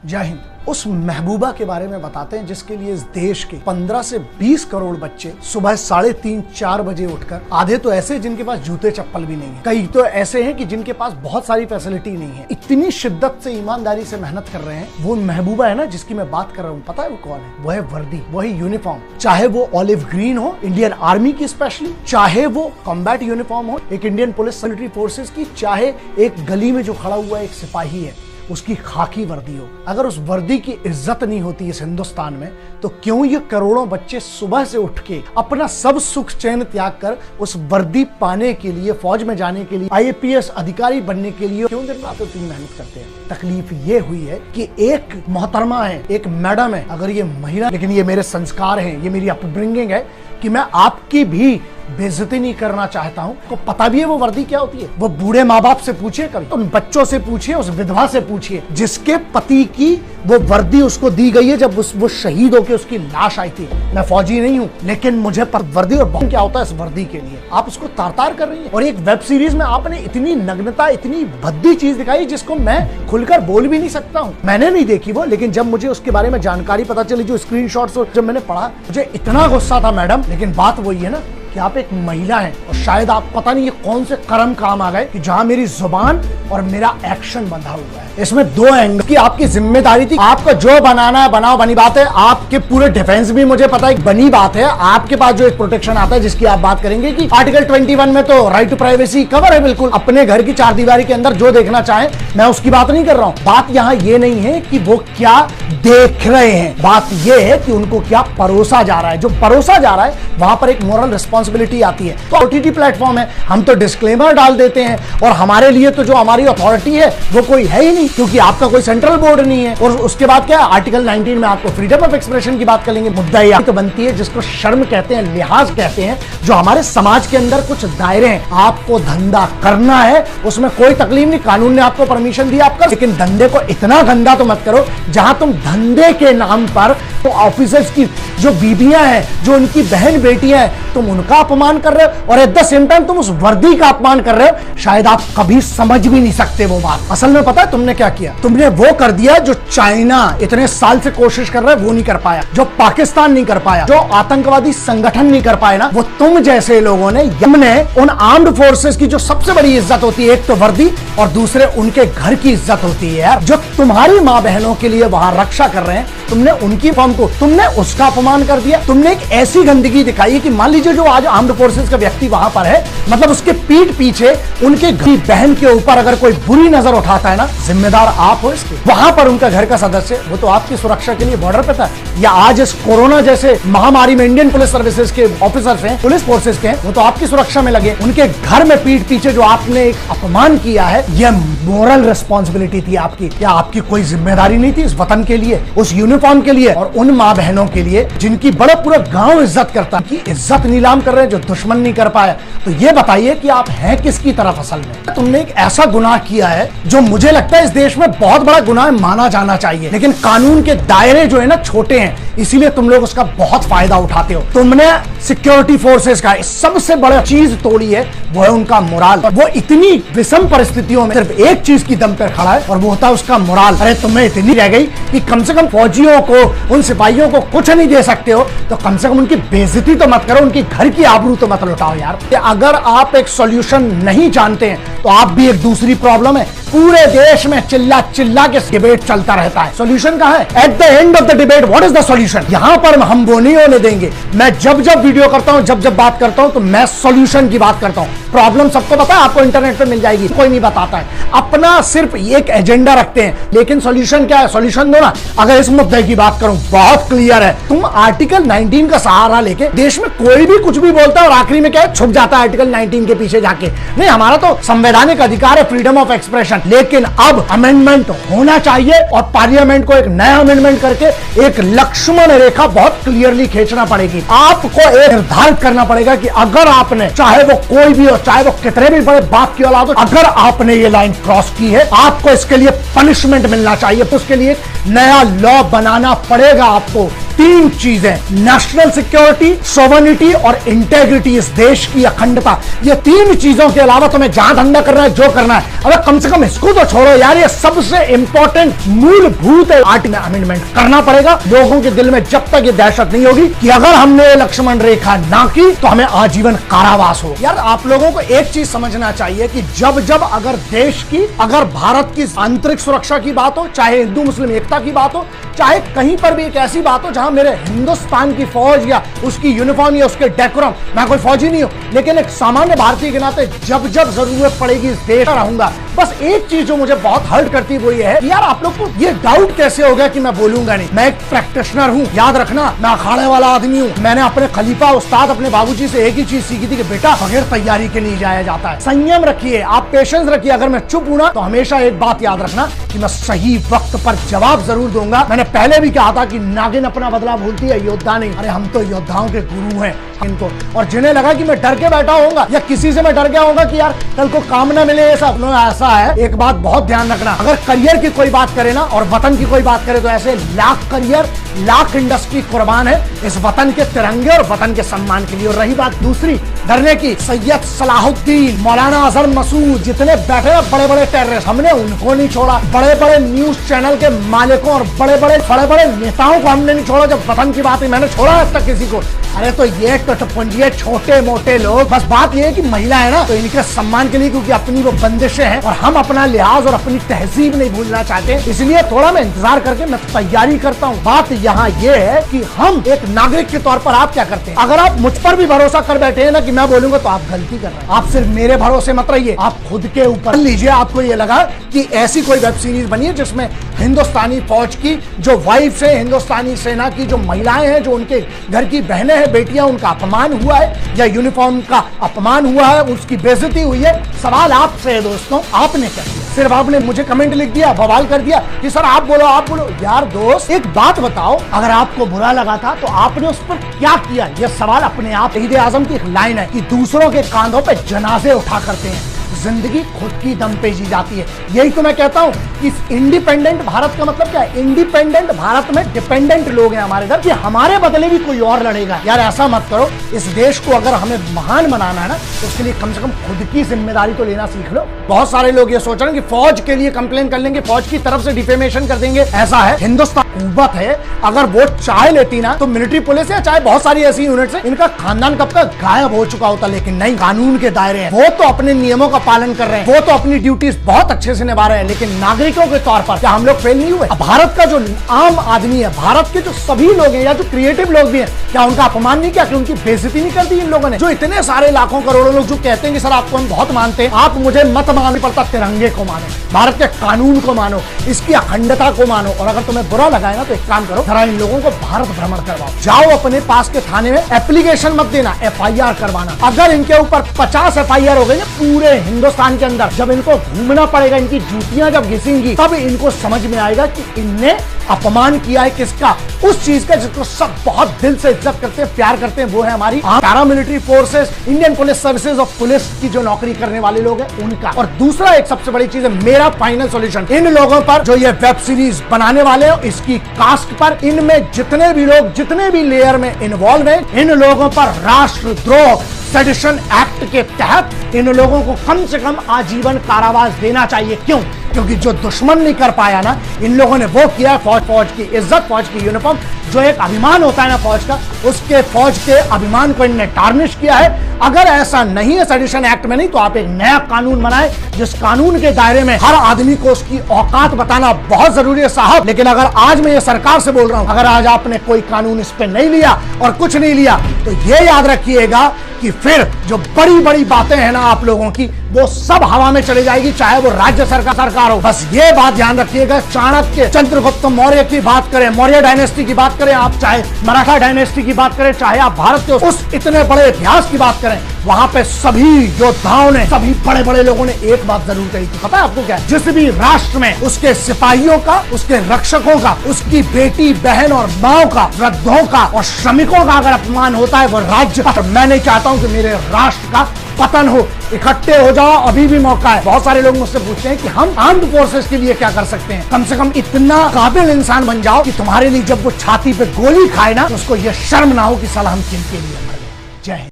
जय हिंद। उस महबूबा के बारे में बताते हैं जिसके लिए इस देश के 15 से 20 करोड़ बच्चे सुबह 3:30-4 बजे उठकर, आधे तो ऐसे जिनके पास जूते चप्पल भी नहीं है, कई तो ऐसे हैं कि जिनके पास बहुत सारी फैसिलिटी नहीं है, इतनी शिद्दत से ईमानदारी से मेहनत कर रहे हैं। वो महबूबा है ना जिसकी मैं बात कर रहा हूँ, पता है वो कौन है? वो है वर्दी, वही यूनिफॉर्म। चाहे वो ऑलिव ग्रीन हो इंडियन आर्मी की स्पेशली, चाहे वो कॉम्बैट यूनिफॉर्म हो एक इंडियन पुलिस मिलिट्री फोर्सेस की, चाहे एक गली में जो खड़ा हुआ एक सिपाही है उसकी खाकी वर्दी हो। अगर उस वर्दी की इज्जत नहीं होती इस हिंदुस्तान में, तो क्यों ये करोड़ों बच्चे सुबह से उठ के अपना सब सुख चैन त्याग कर उस वर्दी पाने के लिए, फौज में जाने के लिए, IAPS अधिकारी बनने के लिए क्यों दिन रात इतनी मेहनत करते हैं? तकलीफ ये हुई है कि एक मोहतरमा है, एक मैडम है, अगर ये महिला, लेकिन ये मेरे संस्कार हैं, ये मेरी अपब्रिंगिंग है कि मैं आपकी भी बेइज्जती नहीं करना चाहता हूं। को पता भी है वो वर्दी क्या होती है? वो बूढ़े माँ बाप से पूछिए, कभी उन बच्चों से पूछिए, उस विधवा से पूछिए जिसके पति की वो वर्दी उसको दी गई है जब वो शहीद होकर उसकी लाश आई थी। मैं फौजी नहीं हूं, लेकिन मुझे वर्दी और बम क्या होता है इस वर्दी के लिए। आप उसको तार-तार कर रही है। और एक वेब सीरीज में आपने इतनी नग्नता, इतनी भद्दी चीज दिखाई जिसको मैं खुलकर बोल भी नहीं सकता हूँ। मैंने नहीं देखी वो, लेकिन जब मुझे उसके बारे में जानकारी पता चली, जो स्क्रीनशॉट्स जब मैंने पढ़ा, मुझे इतना गुस्सा था मैडम। लेकिन बात वही है ना कि आप एक महिला हैं और शायद आप पता नहीं ये कौन से कर्म काम आ गए कि जहां मेरी जुबान और मेरा एक्शन बंधा हुआ है। इसमें दो एंगल की आपकी जिम्मेदारी थी। आपको जो बनाना है बनाओ, बनी बात है। आपके पूरे डिफेंस भी मुझे पता है, बनी बात है। आपके पास जो एक प्रोटेक्शन आता है जिसकी आप बात करेंगे कि आर्टिकल 21 में तो राइट टू प्राइवेसी कवर है बिल्कुल। अपने घर की चार दीवारी के अंदर जो देखना चाहे, मैं उसकी बात नहीं कर रहा हूं। बात यहाँ ये नहीं है कि वो क्या देख रहे हैं, बात ये है कि उनको क्या परोसा जा रहा है। जो परोसा जा रहा है वहां पर एक मोरल रिस्पॉन्सिबिलिटी आती है। तो OTT प्लेटफॉर्म है, हम तो डिस्क्लेमर डाल देते हैं और हमारे लिए तो जो हमारी अथॉरिटी है वो कोई है ही नहीं, क्योंकि आपका कोई सेंट्रल बोर्ड नहीं है। और उसके बाद क्या है, आर्टिकल 19 में आपको फ्रीडम ऑफ एक्सप्रेशन की बात करेंगे। मुद्दा ये तो बनती है जिसको शर्म कहते हैं, लिहाज कहते हैं, जो हमारे समाज के अंदर कुछ दायरे हैं। आपको धंधा करना है, उसमें कोई तकलीफ नहीं, कानून ने आपको परमिशन दी आप कर, लेकिन धंधे को इतना गंदा तो मत करो जहां तुम धंधे के नाम पर तो ऑफिसर्स की जो बीबियां हैं, जो उनकी बहन बेटियां हैं, तुम उनका अपमान कर रहे हो और एट द सेम टाइम तुम उस वर्दी का अपमान कर रहे हो। शायद आप कभी समझ भी नहीं सकते वो बात। असल में पता है तुमने क्या किया? तुमने वो कर दिया जो चाइना इतने साल से कोशिश कर रहा है वो नहीं कर पाया, जो पाकिस्तान नहीं कर पाया, जो आतंकवादी संगठन नहीं कर पाए ना, वो तुम जैसे लोगों ने, हमने उन आर्म्ड फोर्सेस की जो सबसे बड़ी इज्जत होती है, एक तो वर्दी और दूसरे उनके घर की इज्जत होती है यार, जो तुम्हारी माँ बहनों के लिए वहां रक्षा कर रहे हैं, तुमने उनकी फॉर्म को, तुमने उसका अपमान कर दिया। तुमने एक ऐसी गंदगी दिखाई है कि मान लीजिए जो आज आर्म्ड फोर्सेस का व्यक्ति वहां पर है, मतलब उसके पीठ पीछे उनके बहन के ऊपर अगर कोई बुरी नजर उठाता है ना, जिम्मेदार आप हो इसके। वहां पर उनका घर का सदस्य, वो तो आपकी सुरक्षा के लिए बॉर्डर पे था। या आज इस कोरोना जैसे महामारी में इंडियन पुलिस सर्विसेज के ऑफिसर्स हैं, पुलिस फोर्सेज के हैं, वो तो आपकी सुरक्षा में लगे। उनके घर में पीठ पीछे जो आपने एक अपमान किया है, यह मोरल रिस्पॉन्सिबिलिटी थी आपकी। क्या आपकी कोई जिम्मेदारी नहीं थी इस वतन के लिए, उस यूनिफॉर्म के लिए और उन माँ बहनों के लिए जिनकी बड़ा पूरा गांव इज्जत करता है, कि इज्जत नीलाम कर रहे हैं जो दुश्मन नहीं कर पाया? तो ये बताइए कि आप हैं किसकी तरफ असल में? तुमने एक ऐसा गुनाह किया है जो मुझे लगता है इस देश में बहुत बड़ा गुनाह माना जाना चाहिए, लेकिन कानून के दायरे जो है ना छोटे हैं, इसीलिए तुम लोग उसका बहुत फायदा उठाते हो। तुमने सिक्योरिटी फोर्सेस का सबसे बड़ा चीज तोड़ी है, वो है उनका मोराल। वो इतनी विषम परिस्थितियों में सिर्फ एक चीज की दम पर खड़ा है और वो होता है उसका मोराल। अरे तुम्हें इतनी रह गई कि कम से कम फौजियों को, उन सिपाहियों को कुछ नहीं दे सकते हो, तो कम से कम उनकी बेइज्जती तो मत करो, उनकी घर की आबरू तो मत लुटाओ यार। अगर आप एक सॉल्यूशन नहीं जानते हैं तो आप भी एक दूसरी प्रॉब्लम है। पूरे देश में चिल्ला चिल्ला के डिबेट चलता रहता है, सॉल्यूशन कहां है? At the end of the debate what is the solution? यहां पर हम वो नहीं होने देंगे। मैं जब जब वीडियो करता हूं, जब जब बात करता हूं, तो मैं सॉल्यूशन की बात करता हूं। प्रॉब्लम सबको पता है, आपको इंटरनेट पे मिल जाएगी, कोई नहीं बताता है। अपना सिर्फ एक एजेंडा रखते हैं, लेकिन सॉल्यूशन क्या है? सॉल्यूशन दो ना। अगर इस मुद्दे की बात करूं, बहुत क्लियर है। तुम आर्टिकल 19 का सहारा लेके, देश में कोई भी कुछ भी बोलता है और आखिरी में क्या है, छुप जाता है आर्टिकल 19 के पीछे जाके। नहीं, हमारा तो संवैधानिक अधिकार है फ्रीडम ऑफ एक्सप्रेशन, लेकिन अब अमेंडमेंट होना चाहिए और पार्लियामेंट को एक नया अमेंडमेंट करके एक लक्ष्मण रेखा बहुत क्लियरली खींचना पड़ेगी। आपको एक निर्धारित करना पड़ेगा कि अगर आपने, चाहे वो कोई भी हो, चाहे वो कितने भी बड़े बाप की औलाद हो, अगर आपने ये लाइन क्रॉस की है, आपको इसके लिए पनिशमेंट मिलना चाहिए। तो उसके लिए नया लॉ बनाना पड़ेगा आपको। तीन चीजें, नेशनल सिक्योरिटी, सोवरेनिटी और इंटेग्रिटी, इस देश की अखंडता, ये तीन चीजों के अलावा तुम्हें जहां धंधा करना है, जो करना है, अबे कम से कम इसको तो छोड़ो यार। ये सबसे इंपॉर्टेंट मूलभूत आर्टिकल अमेंडमेंट करना पड़ेगा। लोगों के दिल में जब तक ये दहशत नहीं होगी कि अगर हमने ये लक्ष्मण रेखा ना की तो हमें आजीवन कारावास हो। यार आप लोगों को एक चीज समझना चाहिए कि जब जब अगर देश की, अगर भारत की आंतरिक सुरक्षा की बात हो, चाहे हिंदू मुस्लिम एकता की बात हो, चाहे कहीं पर भी एक ऐसी बात हो जहां मेरे हिंदुस्तान की फौज या उसकी यूनिफॉर्म या उसके डेकोरम, मैं कोई फौजी नहीं हूं लेकिन एक सामान्य भारतीय के नाते जब जब जरूरत पड़ेगी इस देश में रहूंगा। बस एक चीज जो मुझे बहुत हर्ट करती है वो ये है, यार आप लोग को ये डाउट कैसे हो गया कि मैं बोलूंगा नहीं। मैं एक प्रैक्टिशनर हूं, याद रखना, मैं अखाड़े वाला आदमी हूं। मैंने अपने खलीफा उस्ताद अपने बाबूजी से एक ही चीज सीखी थी कि बेटा बगैर तैयारी के नहीं जाया जाता है। संयम रखिए, आप पेशेंस रखिए। अगर मैं चुप हूं ना तो हमेशा एक बात याद रखना कि मैं सही वक्त पर जवाब जरूर दूंगा। मैंने पहले भी कहा था कि नागिन अपना बदला भूलती है, योद्धा नहीं। अरे हम तो योद्धाओं के गुरु हैं इनको, और जिन्हें लगा कि मैं डर के बैठा होऊंगा या किसी से मैं डर गया होगा कि यार कल को काम ना मिले, ये सब ऐसा है। एक बात बहुत ध्यान रखना, अगर करियर की कोई बात करे ना और वतन की कोई बात करे तो ऐसे लाख करियर लाख इंडस्ट्री कुर्बान है इस वतन के तिरंगे और वतन के सम्मान के लिए। और रही बात दूसरी डरने की, सैयद सलाहुद्दीन, मौलाना अजहर मसूद, जितने बैठे हैं बड़े बड़े टेररिस्ट, हमने उनको नहीं छोड़ा। बड़े बड़े न्यूज चैनल के मालिकों और बड़े बड़े नेताओं को हमने नहीं छोड़ा। जब वतन की बात है मैंने छोड़ा आज तक किसी को। अरे तो ये टटपुंजिए छोटे मोटे लोग, बस बात ये है कि महिला है ना तो इनके सम्मान के लिए, क्योंकि अपनी वो बंदिशें हैं और हम अपना लिहाज और अपनी तहजीब नहीं भूलना चाहते, इसलिए थोड़ा मैं इंतजार करके मैं तैयारी करता हूँ। बात यहाँ ये है कि हम एक नागरिक के तौर पर आप क्या करते हैं। अगर आप मुझ पर भी भरोसा कर बैठे हैं ना कि मैं बोलूंगा तो आप गलती कर रहे हैं। आप सिर्फ मेरे भरोसे मत रहिए, आप खुद के ऊपर लीजिए। आपको ये लगा कि ऐसी कोई वेब सीरीज बनी है जिसमें हिंदुस्तानी फौज की जो वाइफ है, हिंदुस्तानी सेना की जो महिलाएं हैं, जो उनके घर की बहनें हैं, बेटियां, उनका अपमान हुआ है या यूनिफॉर्म का अपमान हुआ है, उसकी बेइज्जती हुई है। सवाल आपसे है दोस्तों, आपने क्या किया? सिर्फ आपने मुझे कमेंट लिख दिया, बवाल कर दिया कि सर आप बोलो आप बोलो। यार दोस्त एक बात बताओ, अगर आपको बुरा लगा था तो आपने उस पर क्या किया? यह सवाल अपने आप। शहीद आजम की एक लाइन है कि दूसरों के कांधों पे जनाजे उठा करते हैं, जिंदगी खुद की दम पे जी जाती है। यही तो मैं कहता हूँ कि इंडिपेंडेंट भारत का मतलब क्या है? इंडिपेंडेंट भारत में डिपेंडेंट लोग हैं हमारे इधर कि हमारे बदले भी कोई और लड़ेगा। यार ऐसा मत करो। इस देश को अगर हमें महान बनाना है ना तो उसके लिए कम से कम खुद की जिम्मेदारी तो लेना सीख लो। बहुत सारे लोग ये सोच रहे हैं कि फौज के लिए कंप्लेन कर लेंगे, फौज की तरफ से डिफेमेशन कर देंगे। ऐसा है, हिंदुस्तान कुव्वत है, अगर वो चाहे लेती ना तो मिलिट्री पुलिस है, चाहे बहुत सारी ऐसी यूनिट्स है, इनका खानदान कब तक गायब हो चुका होता। लेकिन नहीं, कानून के दायरे हैं, वो तो अपने नियमों का पालन कर रहे हैं, वो तो अपनी ड्यूटीज बहुत अच्छे से निभा रहे हैं। लेकिन नागरिकों के तौर पर क्या हम लोग फेल नहीं हुए? भारत का जो आम आदमी है, भारत के जो सभी लोग हैं या जो क्रिएटिव लोग भी हैं, क्या उनका अपमान नहीं किया? कि उनकी बेइज्जती नहीं कर दी इन लोगों ने? जो इतने सारे लाखों करोड़ों लोग जो कहते हैं कि सर आपको हम बहुत मानते हैं, आप मुझे मत मानना पड़ता, तिरंगे को मानो, भारत के कानून को मानो, इसकी अखंडता को मानो। और अगर तुम्हें बुरा लगा है ना तो एक काम करो, जरा इन लोगों को भारत भ्रमण करवाओ, जाओ अपने पास के थाने में, एप्लीकेशन मत देना, FIR करवाना। अगर इनके ऊपर 50 FIR हो गई ना पूरे हिंदुस्तान के अंदर, जब इनको घूमना पड़ेगा, इनकी जूतियां जब घिसेंगी, तब इनको समझ में आएगा कि इनने अपमान किया है किसका? उस चीज का जिसको सब बहुत दिल से इज्जत करते हैं, प्यार करते हैं, वो है हमारी paramilitary forces, Indian police services और पुलिस की जो नौकरी करने वाले लोग हैं उनका। और दूसरा एक सबसे बड़ी चीज है, मेरा फाइनल सॉल्यूशन इन लोगों पर जो ये वेब सीरीज बनाने वाले हैं, इसकी कास्ट पर, इनमें जितने भी लोग जितने भी लेयर में इन्वॉल्व हैं, इन लोगों पर राष्ट्रद्रोह सेडिशन एक्ट के तहत इन लोगों को कम से कम आजीवन कारावास देना चाहिए। क्यों? क्योंकि जो दुश्मन नहीं कर पाया ना, इन लोगों ने वो किया। फौज की इज्जत, फौज की यूनिफॉर्म, जो एक अभिमान होता है ना फौज का, उसके फौज के अभिमान को इनने टार्निश किया है। अगर ऐसा नहीं है सेडिशन एक्ट में नहीं, तो आप एक नया कानून बनाए जिस कानून के दायरे में हर आदमी को उसकी औकात बताना बहुत जरूरी है साहब। लेकिन अगर आज मैं ये सरकार से बोल रहा हूं, अगर आज आपने कोई कानून इस पे नहीं लिया और कुछ नहीं लिया, तो ये याद रखिएगा कि फिर जो बड़ी बड़ी बातें हैं ना आप लोगों की, वो सब हवा में चली जाएगी, चाहे वो राज्य सरकार हो। बस ये बात ध्यान रखिएगा। चाणक्य, चंद्रगुप्त मौर्य की बात करें, मौर्य डायनेस्टी की बात करें आप, चाहे मराठा डायनेस्टी की बात करें, चाहे आप भारत के उस इतने बड़े इतिहास की बात करें, करें, वहां पे सभी योद्धाओं ने, सभी बड़े बड़े लोगों ने एक बात जरूर कही थी, पता है आपको क्या है? जिस भी राष्ट्र में उसके सिपाहियों का, उसके रक्षकों का, उसकी बेटी बहन और माओ का, वृद्धों का और श्रमिकों का अगर अपमान होता है वो राज्य, तो मैं नहीं चाहता हूं कि मेरे राष्ट्र का पतन हो। इकट्ठे हो जाओ, अभी भी मौका है। बहुत सारे लोग मुझसे पूछते हैं कि हम आर्म्ड फोर्सेस के लिए क्या कर सकते हैं। कम से कम इतना काबिल इंसान बन जाओ कि तुम्हारे लिए जब वो छाती पे गोली खाए ना, तो उसको ये शर्म ना हो कि साला हम किनके लिए मर गए। जय हिंद।